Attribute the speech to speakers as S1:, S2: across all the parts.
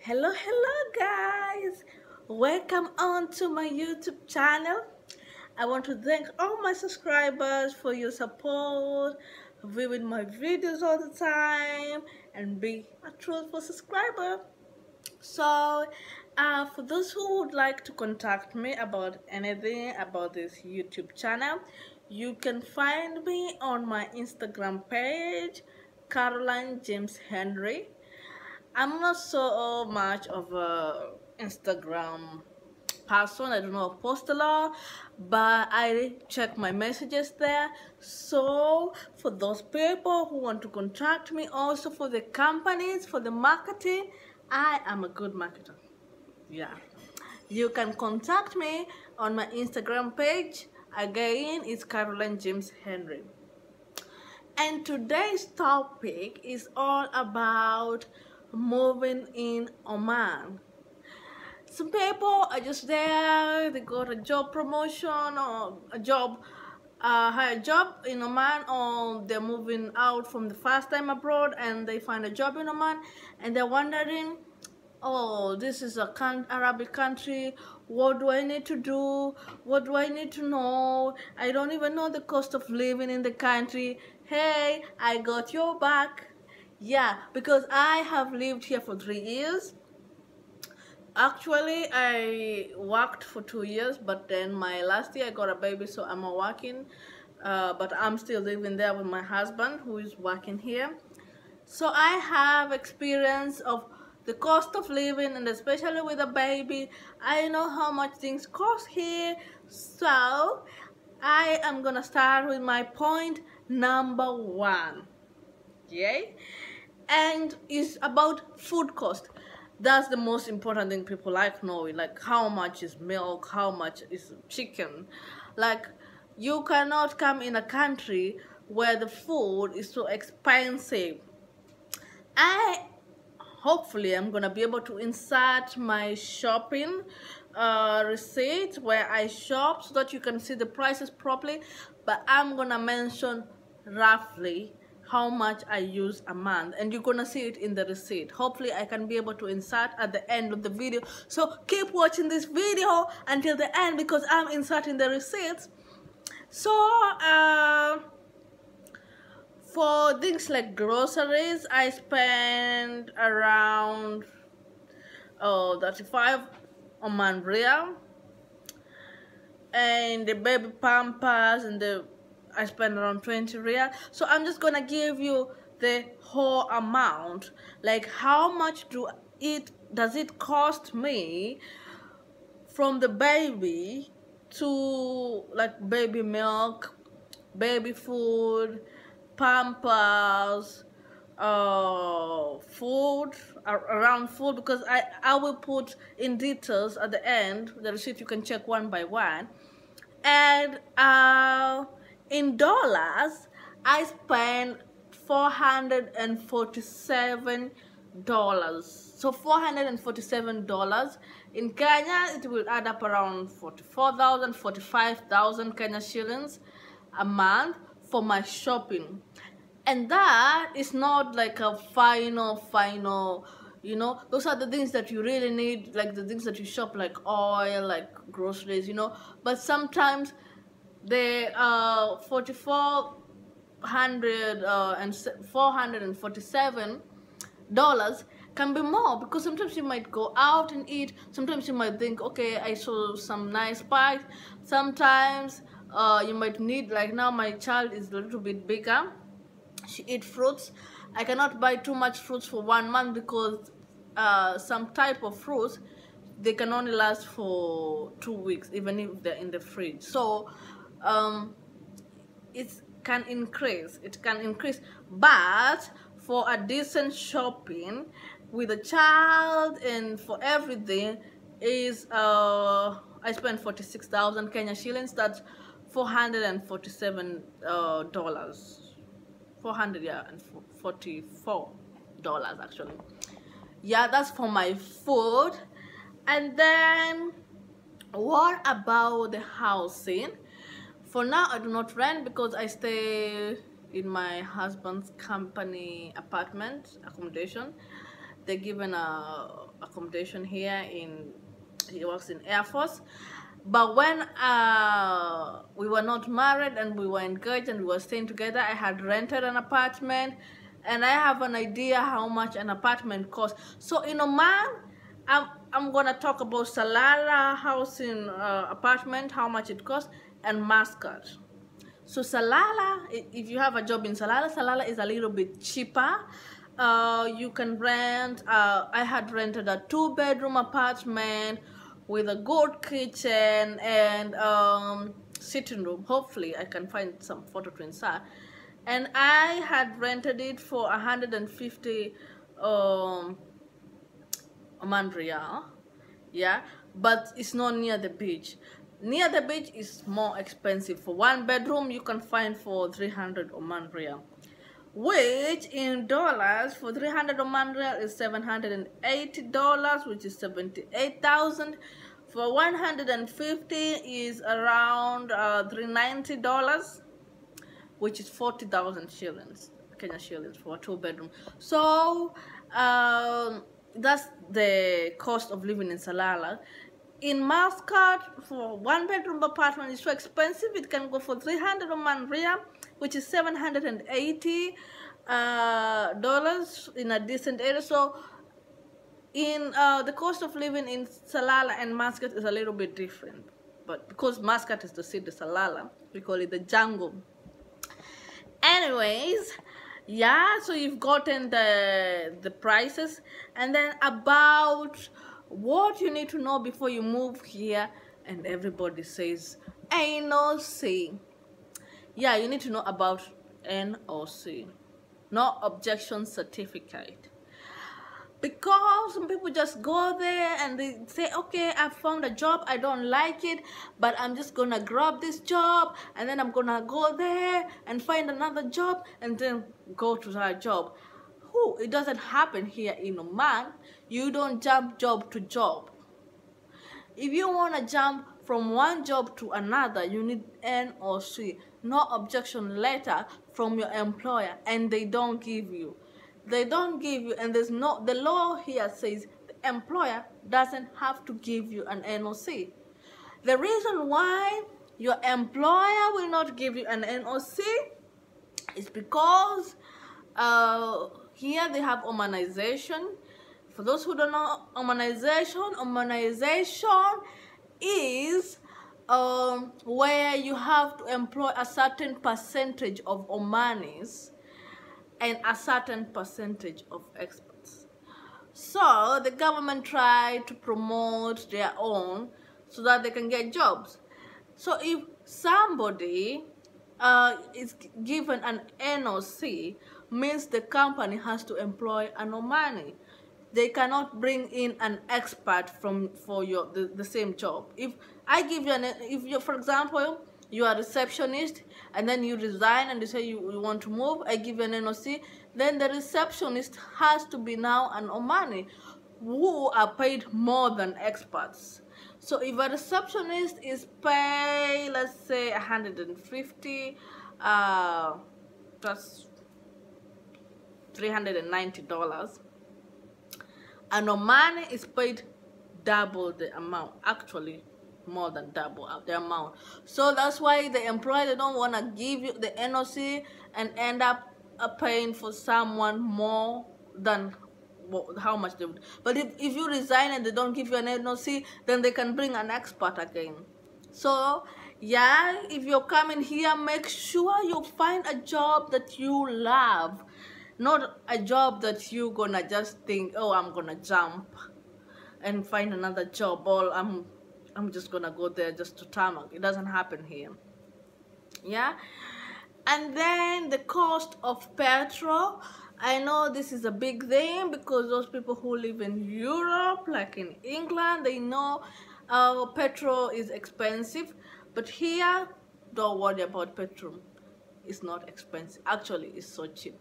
S1: Hello guys, welcome on to my YouTube channel. I want to thank all my subscribers for your support, viewing my videos all the time, and be a truthful subscriber. So for those who would like to contact me about anything about this YouTube channel, you can find me on my Instagram page, Caroline James Henry. I'm not so much of a Instagram person. I don't know, post a lot, but I check my messages there. So for those people who want to contact me, also for the companies, for the marketing, I am a good marketer. Yeah, you can contact me on my Instagram page. Again, it's Caroline James Henry. And today's topic is all about moving in Oman. Some people are just there, they got a job promotion or a job, higher job in Oman, or they're moving out from the first time abroad and they find a job in Oman and they're wondering, oh, this is a Arabic country, what do I need to do, what do I need to know, I don't even know the cost of living in the country. Hey, I got your back. Yeah, because I have lived here for 3 years. Actually, I worked for 2 years, but then my last year I got a baby, so I'm not working, but I'm still living there with my husband who is working here. So I have experience of the cost of living, and especially with a baby, I know how much things cost here. So I am gonna start with my point number one. Yay! And it's about food cost. That's the most important thing people like knowing, like how much is milk, how much is chicken. Like, you cannot come in a country where the food is so expensive. I hopefully I'm gonna be able to insert my shopping receipt where I shop so that you can see the prices properly, but I'm gonna mention roughly how much I use a month, and you're gonna see it in the receipt. Hopefully I can be able to insert at the end of the video, so keep watching this video until the end because I'm inserting the receipts. So for things like groceries, I spend around 35 Oman Riyal, and the baby pampers and I spend around 20 Riyal. So I'm just gonna give you the whole amount, like how much does it cost me from the baby to like baby milk, baby food, pampers, food, around food, because I will put in details at the end the receipt. You can check one by one. And in dollars I spend $447. So $447. In Kenya it will add up around 44,000, 45,000 Kenya shillings a month for my shopping. And that is not like a final, you know, those are the things that you really need, like the things that you shop, like oil, like groceries, you know. But sometimes the 4,400 and $447 can be more, because sometimes you might go out and eat, sometimes you might think, okay, I saw some nice pies, sometimes you might need, like now my child is a little bit bigger, she eats fruits. I cannot buy too much fruits for 1 month because some type of fruits, they can only last for 2 weeks even if they're in the fridge. So it can increase, but for a decent shopping with a child and for everything is I spent 46,000 Kenya shillings. That's $447 $444 actually. Yeah, that's for my food. And then what about the housing? For now I do not rent because I stay in my husband's company apartment accommodation. They're given a accommodation here in, he works in Air Force. But when we were not married and we were engaged and we were staying together, I had rented an apartment, and I have an idea how much an apartment costs. So in Oman, I'm gonna talk about Salalah housing apartment, how much it costs, and Muscat. So Salalah, if you have a job in Salalah, Salalah is a little bit cheaper. You can rent, I had rented a 2-bedroom apartment with a good kitchen and sitting room. Hopefully I can find some photo to insert. And I had rented it for 150 Oman Riyal. Yeah, but it's not near the beach. Near the beach is more expensive. For 1 bedroom you can find for 300 Oman Riyal, which in dollars for 300 Oman Riyal is $780, which is 78,000. For 150 is around $390, which is 40,000 shillings, Kenya shillings, for a 2-bedroom. So that's the cost of living in Salalah. In Muscat, for 1-bedroom apartment is so expensive. It can go for 300 Oman Riyal, which is $780 in a decent area. So in the cost of living in Salalah and Muscat is a little bit different. But because Muscat is the city, Salalah, we call it the jungle. Anyways, yeah, so you've gotten the prices, and then about what you need to know before you move here. And everybody says NOC. Yeah, you need to know about NOC, no objection certificate. Because some people just go there and they say, okay, I found a job, I don't like it, but I'm just gonna grab this job, and then I'm gonna go there and find another job and then go to that job. It doesn't happen here in Oman. You don't jump job to job. If you want to jump from one job to another, you need NOC, no objection letter from your employer, and they don't give you. They don't give you, and there's no, the law here says the employer doesn't have to give you an NOC. The reason why your employer will not give you an NOC is because here they have Omanization. For those who don't know Omanization, Omanization is where you have to employ a certain percentage of Omanis and a certain percentage of experts. So the government tried to promote their own so that they can get jobs. So if somebody is given an NOC, means the company has to employ an Omani. They cannot bring in an expert for the same job. If I give you if you, for example, you are a receptionist and then you resign and you say you want to move, I give you an NOC, then the receptionist has to be now an Omani who are paid more than experts. So if a receptionist is paid, let's say 150, that's $390, an Omani is paid double the amount, actually more than double the amount. So that's why the employer, they don't want to give you the NOC and end up paying for someone more than how much they would. But if you resign and they don't give you an NOC, then they can bring an expert again. So yeah, if you're coming here, make sure you find a job that you love, not a job that you're gonna just think, oh, I'm gonna jump and find another job, or I'm just gonna go there just to tarmac. It doesn't happen here. Yeah. And then the cost of petrol. I know this is a big thing because those people who live in Europe, like in England, they know petrol is expensive. But here, don't worry about petrol. It's not expensive. Actually, it's so cheap.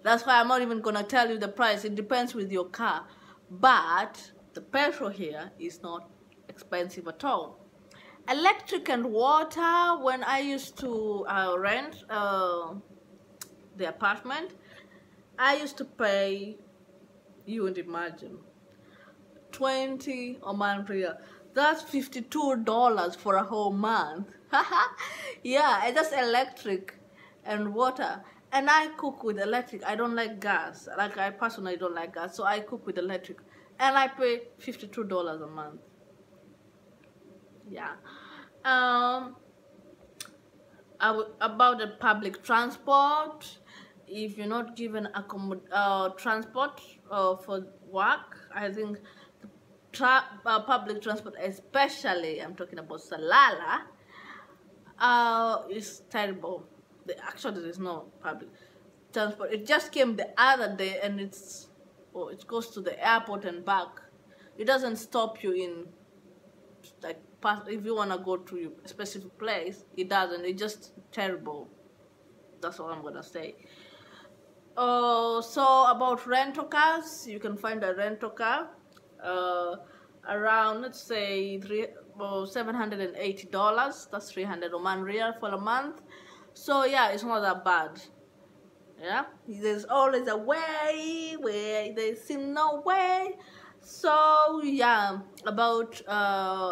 S1: That's why I'm not even gonna tell you the price. It depends with your car. But the petrol here is not expensive at all. Electric and water, when I used to rent the apartment, I used to pay You won't imagine. 20 Oman Riyal. That's $52 for a whole month. Yeah, and that's electric and water. And I cook with electric. I don't like gas. Like, I personally don't like gas, so I cook with electric. And I pay $52 a month. Yeah. Um, about the public transport, if you're not given transport for work, I think public transport, especially I'm talking about Salalah, is terrible. Actually, there is no public transport. It just came the other day, and it goes to the airport and back. It doesn't stop you in, like, if you want to go to a specific place. It doesn't. It's just terrible. That's all I'm gonna say. So about rental cars, you can find a rental car around, let's say, $780. That's 300 Oman Riyal for a month. So yeah, it's not that bad. Yeah, there's always a way where there seems no way. So yeah, about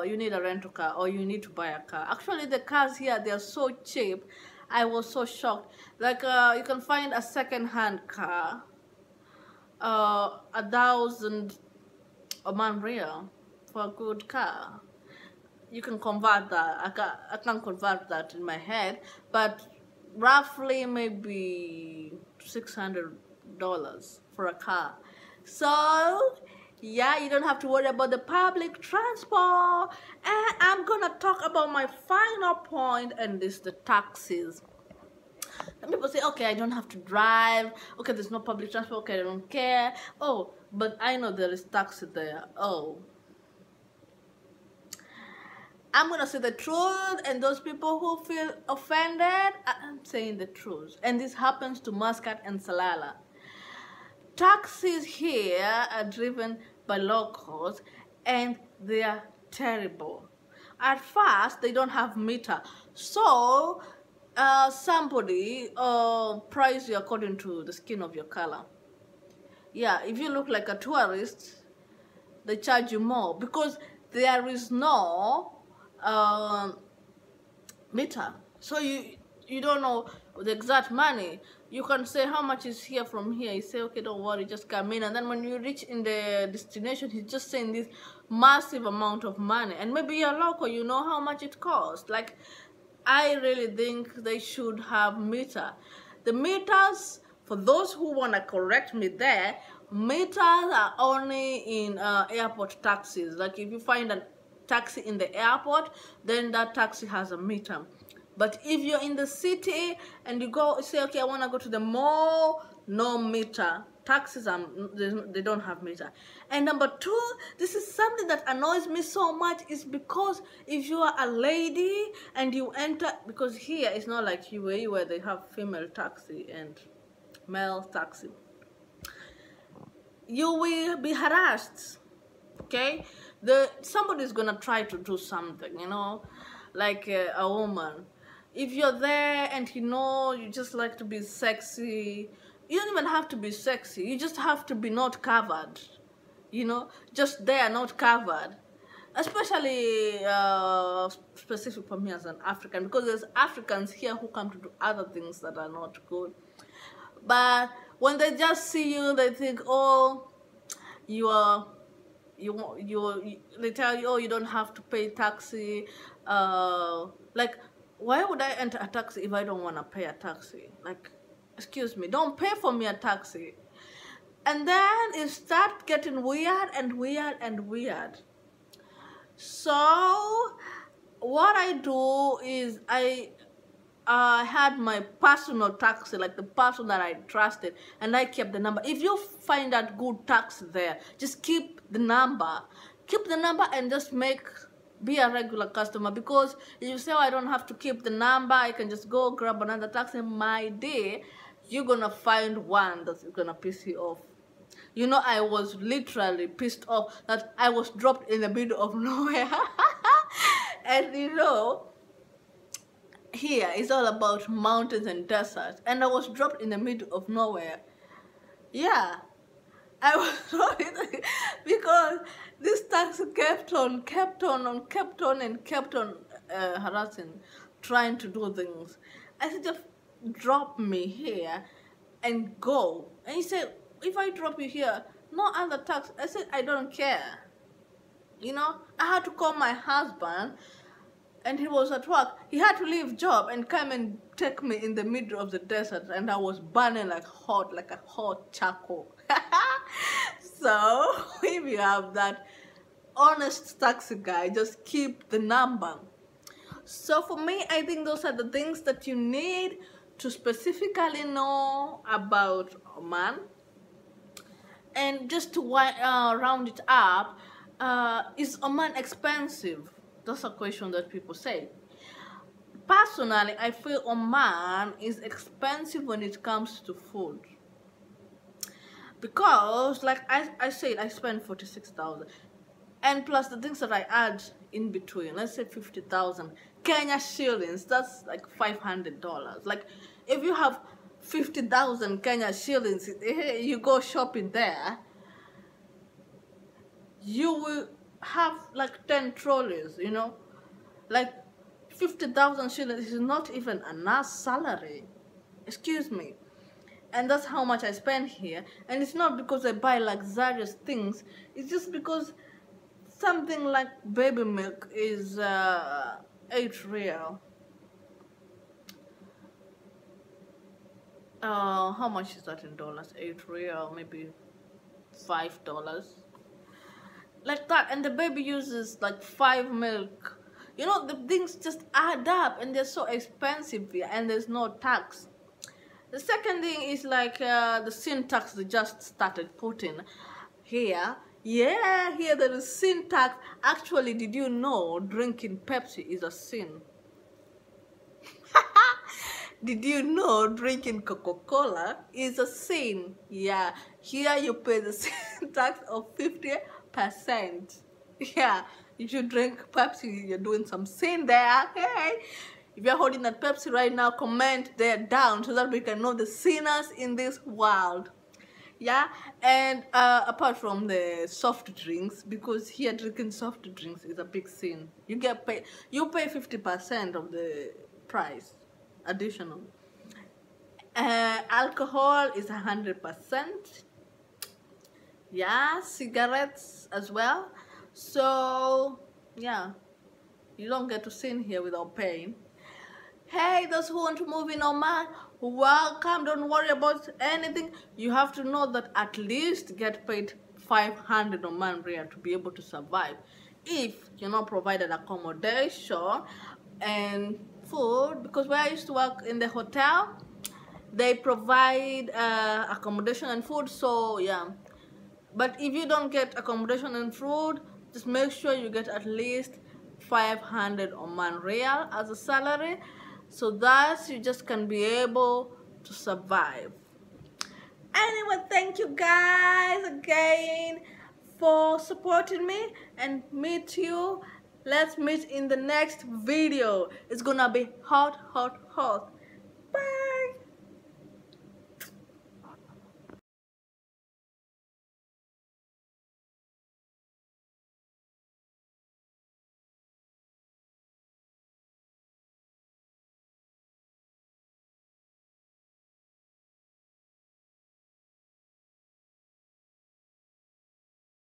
S1: you need a rental car or you need to buy a car. Actually, the cars here, they're so cheap. I was so shocked. Like, you can find a second-hand car, 1,000 Oman Riyal for a good car. You can convert that. I can't convert that in my head, but roughly maybe $600 for a car. So yeah, you don't have to worry about the public transport. And I'm gonna talk about my final point, and this is the taxis. Some people say, okay, I don't have to drive. Okay, there's no public transport. Okay, I don't care. Oh, but I know there is taxi there. Oh, I'm gonna say the truth, and those people who feel offended, I'm saying the truth. And this happens to Muscat and Salalah. Taxis here are driven by locals, and they are terrible. At first, they don't have meter, so somebody price you according to the skin of your color. Yeah, if you look like a tourist, they charge you more because there is no meter. So you don't know the exact money. You can say how much is here from here. You say, okay, don't worry, just come in. And then when you reach in the destination, he's just saying this massive amount of money. And maybe you're local, you know how much it costs. Like, I really think they should have meter. The meters, for those who want to correct me there, meters are only in airport taxis. Like, if you find a taxi in the airport, then that taxi has a meter. But if you're in the city and you go say, okay, I want to go to the mall, no meter. Taxis they don't have meter. And number two, this is something that annoys me so much, is because if you are a lady and you enter, because here it's not like UAE where they have female taxi and male taxi, you will be harassed. Okay, somebody's gonna try to do something, you know, like a woman. If you're there and you just like to be sexy, you don't even have to be sexy. You just have to be not covered, you know, just there, not covered. Especially specific for me as an African, because there's Africans here who come to do other things that are not good. But when they just see you, they think, oh, they tell you, oh, you don't have to pay taxi. Like, why would I enter a taxi if I don't want to pay a taxi? Like, excuse me, don't pay for me a taxi. And then it starts getting weird and weird and weird. So what I do is I had my personal taxi, like the person that I trusted, and I kept the number. If you find that good taxi there, just keep the number. Keep the number and just be a regular customer, because if you say, oh, I don't have to keep the number, I can just go grab another taxi, my day, you're gonna find one that's gonna piss you off. You know, I was literally pissed off that I was dropped in the middle of nowhere. And you know, here it's all about mountains and deserts, and I was dropped in the middle of nowhere. Yeah. I was worried because this taxi kept on harassing, trying to do things. I said, just drop me here and go. And he said, if I drop you here, no other taxi. I said, I don't care. You know, I had to call my husband, and he was at work. He had to leave job and come and take me in the middle of the desert, and I was burning like a hot charcoal. So if you have that honest taxi guy, just keep the number. So for me, I think those are the things that you need to specifically know about Oman. And just to round it up, is Oman expensive? That's a question that people say. Personally, I feel Oman is expensive when it comes to food. Because, like I said, I spent 46,000. And plus the things that I add in between, let's say 50,000 Kenya shillings, that's like $500. Like, if you have 50,000 Kenya shillings, you go shopping there, you will have like 10 trolleys, you know. Like 50,000 shillings is not even enough salary. Excuse me. And that's how much I spend here. And it's not because I buy luxurious things. It's just because something like baby milk is 8 real. How much is that in dollars? 8 real, maybe $5. Like that. And the baby uses like 5 milk. You know, the things just add up and they're so expensive here, and there's no tax. The second thing is like the sin tax they just started putting here. Yeah, here there is sin tax. Actually, did you know drinking Pepsi is a sin? Did you know drinking Coca-Cola is a sin? Yeah, here you pay the sin tax of 50%. Yeah, if you drink Pepsi, you're doing some sin there, okay? If you're holding that Pepsi right now, comment there down so that we can know the sinners in this world. Yeah, and apart from the soft drinks, because here drinking soft drinks is a big sin. You get paid, you pay 50% of the price additional. Alcohol is 100%. Yeah, cigarettes as well. So yeah, you don't get to sin here without paying. Hey, those who want to move in Oman, welcome. Don't worry about anything. You have to know that at least get paid 500 Oman Riyal to be able to survive. If you're not provided accommodation and food, because where I used to work in the hotel, they provide accommodation and food. So yeah, but if you don't get accommodation and food, just make sure you get at least 500 Oman Riyal as a salary, so that you just can be able to survive. Anyway, thank you guys again for supporting me, and meet you. Let's meet in the next video. It's gonna be hot, hot, hot.